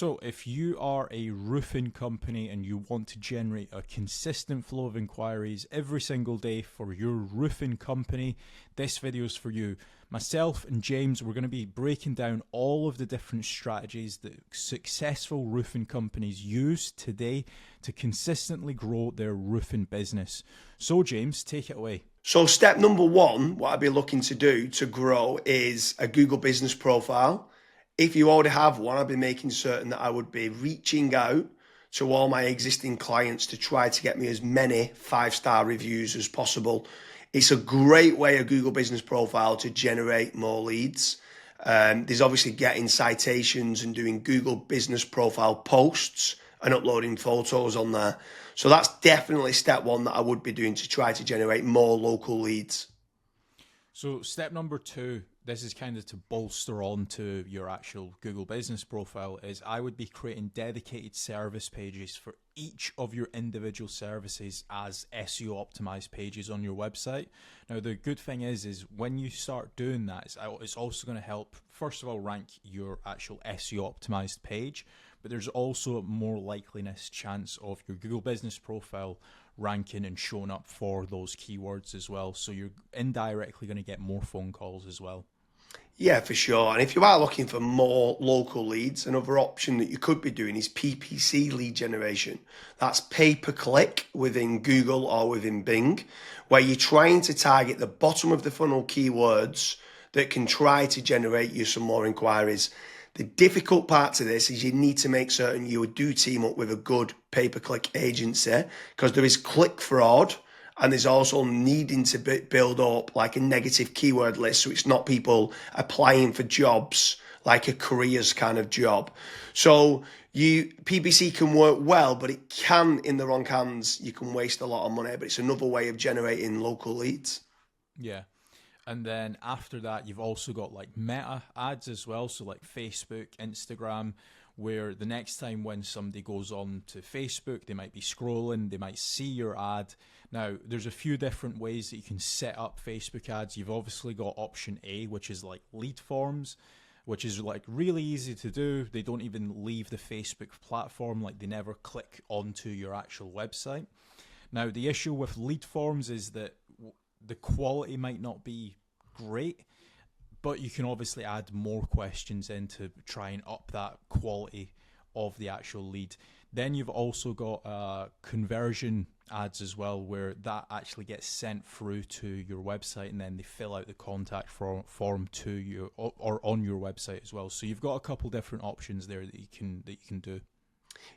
So if you are a roofing company and you want to generate a consistent flow of inquiries every single day for your roofing company, this video is for you. Myself and James, we're going to be breaking down all of the different strategies that successful roofing companies use today to consistently grow their roofing business. So James, take it away. So step number one, what I'd be looking to do to grow is a Google business profile. If you already have one, I'd be making certain that I would be reaching out to all my existing clients to try to get me as many 5-star reviews as possible. It's a great way, a Google business profile, to generate more leads. There's obviously getting citations and doing Google business profile posts and uploading photos on there. So that's definitely step one that I would be doing to try to generate more local leads. So step number two, this is kind of to bolster on to your actual Google business profile, is I would be creating dedicated service pages for each of your individual services as SEO optimized pages on your website. Now, the good thing is when you start doing that, it's also going to help, first of all, rank your actual SEO optimized page, but there's also a more likeliness chance of your Google business profile ranking and showing up for those keywords as well. So you're indirectly going to get more phone calls as well. Yeah, for sure. And if you are looking for more local leads, another option that you could be doing is PPC lead generation. That's pay per click within Google or within Bing, where you're trying to target the bottom of the funnel keywords that can try to generate you some more inquiries. The difficult part to this is you need to make certain you do team up with a good pay-per-click agency, because there is click fraud, and there's also needing to build up like a negative keyword list, so it's not people applying for jobs like a careers kind of job. So PPC can work well, but it can, in the wrong hands, you can waste a lot of money, but it's another way of generating local leads. Yeah. And then after that, you've also got like meta ads as well. So like Facebook, Instagram, where the next time when somebody goes on to Facebook, they might be scrolling, they might see your ad. Now, there's a few different ways that you can set up Facebook ads. You've obviously got option A, which is like lead forms, which is like really easy to do. They don't even leave the Facebook platform, like they never click onto your actual website. Now, the issue with lead forms is that the quality might not be great, but you can obviously add more questions in to try and up that quality of the actual lead. Then you've also got conversion ads as well, where that actually gets sent through to your website, and then they fill out the contact form to you or on your website as well. So you've got a couple different options there that you can do.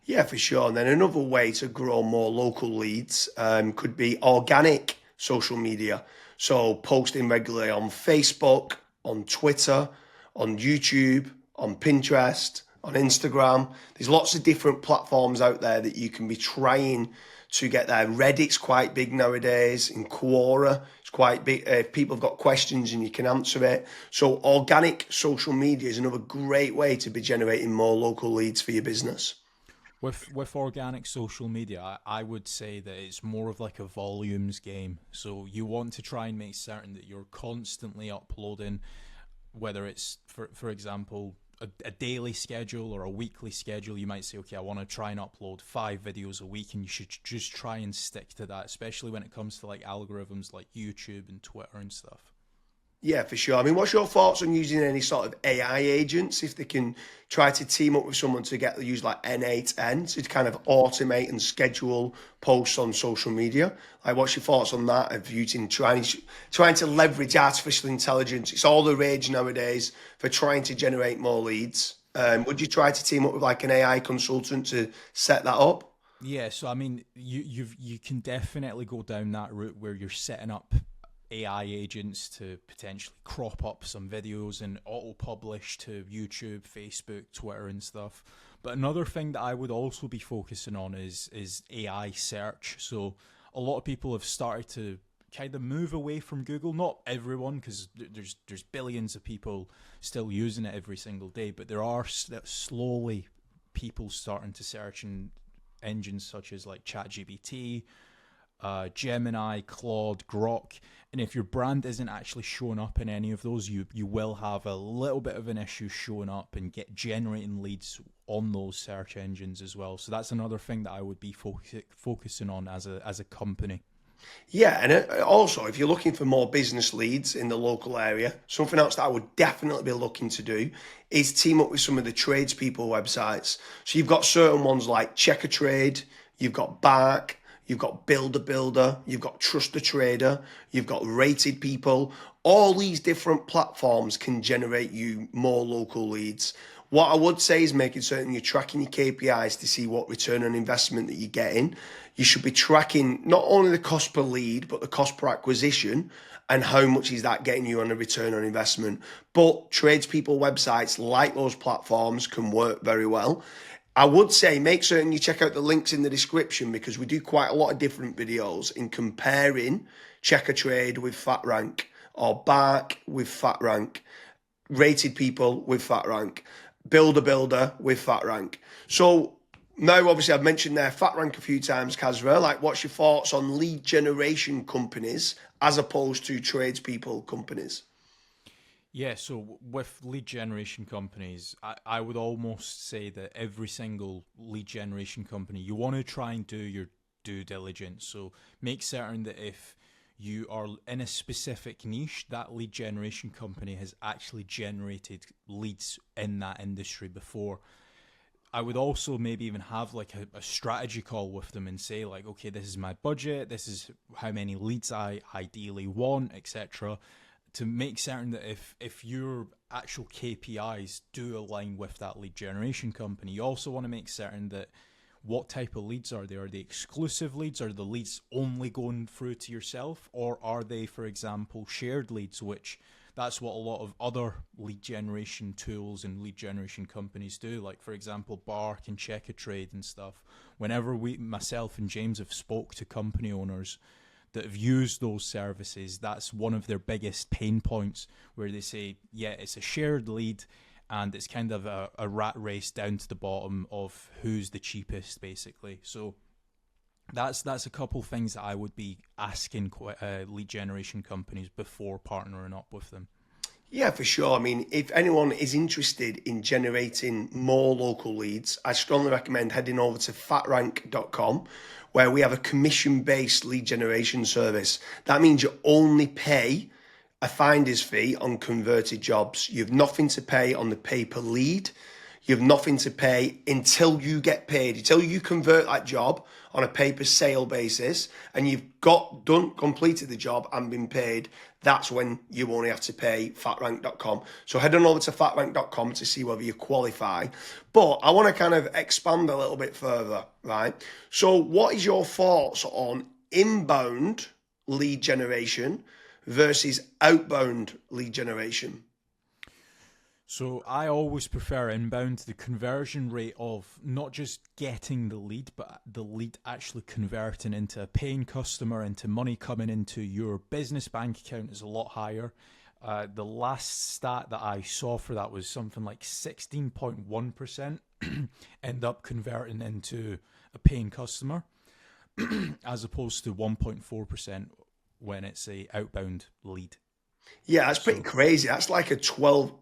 Yeah, for sure. And then another way to grow more local leads could be organic social media. So posting regularly on Facebook, on Twitter, on YouTube, on Pinterest, on Instagram. There's lots of different platforms out there that you can be trying to get there. Reddit's quite big nowadays. In Quora, it's quite big. If people have got questions and you can answer it. So organic social media is another great way to be generating more local leads for your business. With organic social media, I would say that it's more of like a volumes game. So you want to try and make certain that you're constantly uploading, whether it's, for example, a daily schedule or a weekly schedule. You might say, okay, I want to try and upload 5 videos a week, and you should just try and stick to that, especially when it comes to like algorithms like YouTube and Twitter and stuff. Yeah, for sure. I mean, what's your thoughts on using any sort of AI agents, if they can try to team up with someone to use like N8N to kind of automate and schedule posts on social media? Like, what's your thoughts on that, of using trying to leverage artificial intelligence? It's all the rage nowadays for trying to generate more leads. Would you try to team up with like an AI consultant to set that up? Yeah, so I mean, you can definitely go down that route where you're setting up AI agents to potentially crop up some videos and auto-publish to YouTube, Facebook, Twitter and stuff. But another thing that I would also be focusing on is AI search. So a lot of people have started to kind of move away from Google. Not everyone, because there's billions of people still using it every single day, but there are slowly people starting to search in engines such as like ChatGPT, Gemini, Claude, Grok. And if your brand isn't actually showing up in any of those, you will have a little bit of an issue showing up and generating leads on those search engines as well. So that's another thing that I would be focusing on as a company. Yeah, and also if you're looking for more business leads in the local area, something else that I would definitely be looking to do is team up with some of the tradespeople websites. So you've got certain ones like Check a Trade, you've got Bark, you've got Builder, you've got Trust a Trader, you've got Rated People. All these different platforms can generate you more local leads. What I would say is making certain you're tracking your KPIs to see what return on investment that you're getting. You should be tracking not only the cost per lead, but the cost per acquisition and how much is that getting you on a return on investment. But tradespeople websites like those platforms can work very well. I would say make certain you check out the links in the description because we do quite a lot of different videos in comparing Check a Trade with FatRank or Bark with FatRank, Rated People with FatRank, Builder with FatRank. So now obviously I've mentioned there FatRank a few times, Kasra. Like what's your thoughts on lead generation companies as opposed to tradespeople companies? Yeah, so with lead generation companies, I would almost say that every single lead generation company, you want to try and do your due diligence. So make certain that if you are in a specific niche, that lead generation company has actually generated leads in that industry before. I would also maybe even have like a strategy call with them and say like, okay, this is my budget, this is how many leads I ideally want, etc. To make certain that if your actual KPIs do align with that lead generation company, you also want to make certain that what type of leads are they? Are they exclusive leads? Are the leads only going through to yourself? Or are they, for example, shared leads, which that's what a lot of other lead generation tools and lead generation companies do. Like, for example, Bark and Check a Trade and stuff. Whenever myself and James have spoke to company owners that have used those services, that's one of their biggest pain points where they say, yeah, it's a shared lead and it's kind of a rat race down to the bottom of who's the cheapest, basically. So that's a couple things that I would be asking lead generation companies before partnering up with them. Yeah, for sure. I mean, if anyone is interested in generating more local leads, I strongly recommend heading over to fatrank.com, where we have a commission-based lead generation service. That means you only pay a finder's fee on converted jobs. You have nothing to pay on the pay per lead. You have nothing to pay until you get paid, until you convert that job on a pay per sale basis and you've completed the job and been paid. That's when you only have to pay fatrank.com. So head on over to fatrank.com to see whether you qualify. But I want to kind of expand a little bit further, right? So what is your thoughts on inbound lead generation versus outbound lead generation? So I always prefer inbound. The conversion rate of not just getting the lead, but the lead actually converting into a paying customer, into money coming into your business bank account is a lot higher. The last stat that I saw for that was something like 16.1% end up converting into a paying customer, as opposed to 1.4% when it's a outbound lead. Yeah, that's pretty So crazy. That's like a 12,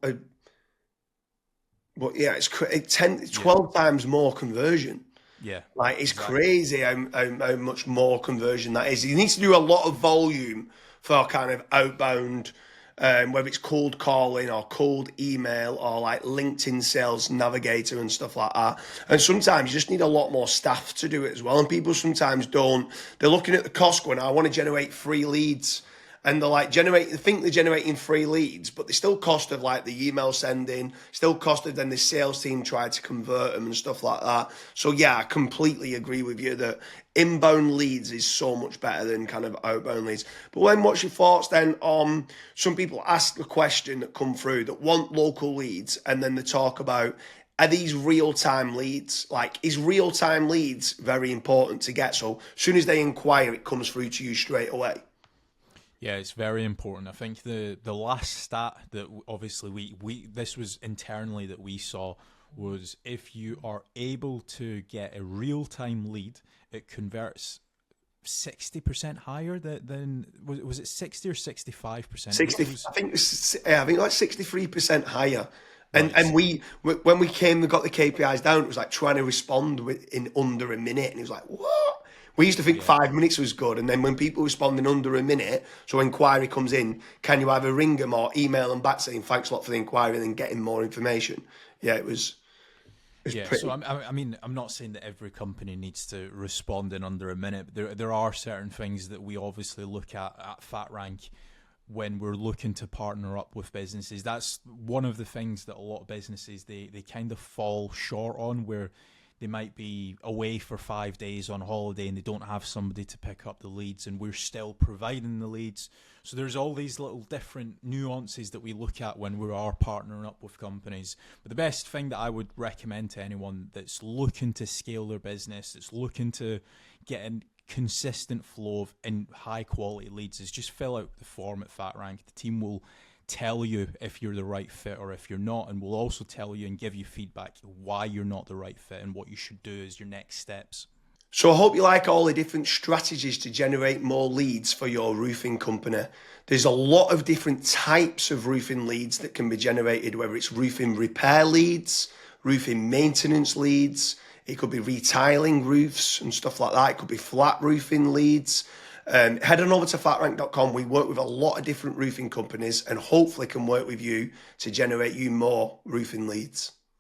but yeah, it's 10, yeah, 12 times more conversion. yeah, Like it's exactly. crazy how much more conversion that is. You need to do a lot of volume for kind of outbound, whether it's cold calling or cold email or like LinkedIn Sales Navigator and stuff like that. And sometimes you just need a lot more staff to do it as well. And people sometimes don't. They're looking at the cost going, I want to generate free leads. And they're like they think they're generating free leads, but they still cost of like the email sending, still cost of then the sales team try to convert them and stuff like that. So yeah, I completely agree with you that inbound leads is so much better than kind of outbound leads. But when what's your thoughts then on some people ask the question that come through that want local leads and then they talk about are these real-time leads? Like, is real-time leads very important to get? So as soon as they inquire, it comes through to you straight away. Yeah, it's very important. I think the last stat that obviously we this was internally that we saw was if you are able to get a real time lead, it converts 60% higher than was it 60 or 65%? 60, I think like 63% higher. And Right. when we came and got the KPIs down, it was like trying to respond in under a minute, and it was like, what? We used to think Yeah. 5 minutes was good, and then when people respond in under a minute, so inquiry comes in, can you either ring them or email them back saying thanks a lot for the inquiry, and then getting more information? Yeah, it was Yeah, so pretty. I mean, I'm not saying that every company needs to respond in under a minute, but there are certain things that we obviously look at FatRank when we're looking to partner up with businesses. That's one of the things that a lot of businesses they kind of fall short on, where they might be away for 5 days on holiday and they don't have somebody to pick up the leads, and we're still providing the leads. So there's all these little different nuances that we look at when we are partnering up with companies. But the best thing that I would recommend to anyone that's looking to scale their business, that's looking to get a consistent flow of in high quality leads, is just fill out the form at FatRank. The team will tell you if you're the right fit or if you're not, and we'll also tell you and give you feedback why you're not the right fit and what you should do as your next steps. So I hope you like all the different strategies to generate more leads for your roofing company. There's a lot of different types of roofing leads that can be generated, whether it's roofing repair leads, roofing maintenance leads, it could be retiling roofs and stuff like that. It could be flat roofing leads. Head on over to fatrank.com. We work with a lot of different roofing companies and hopefully can work with you to generate you more roofing leads.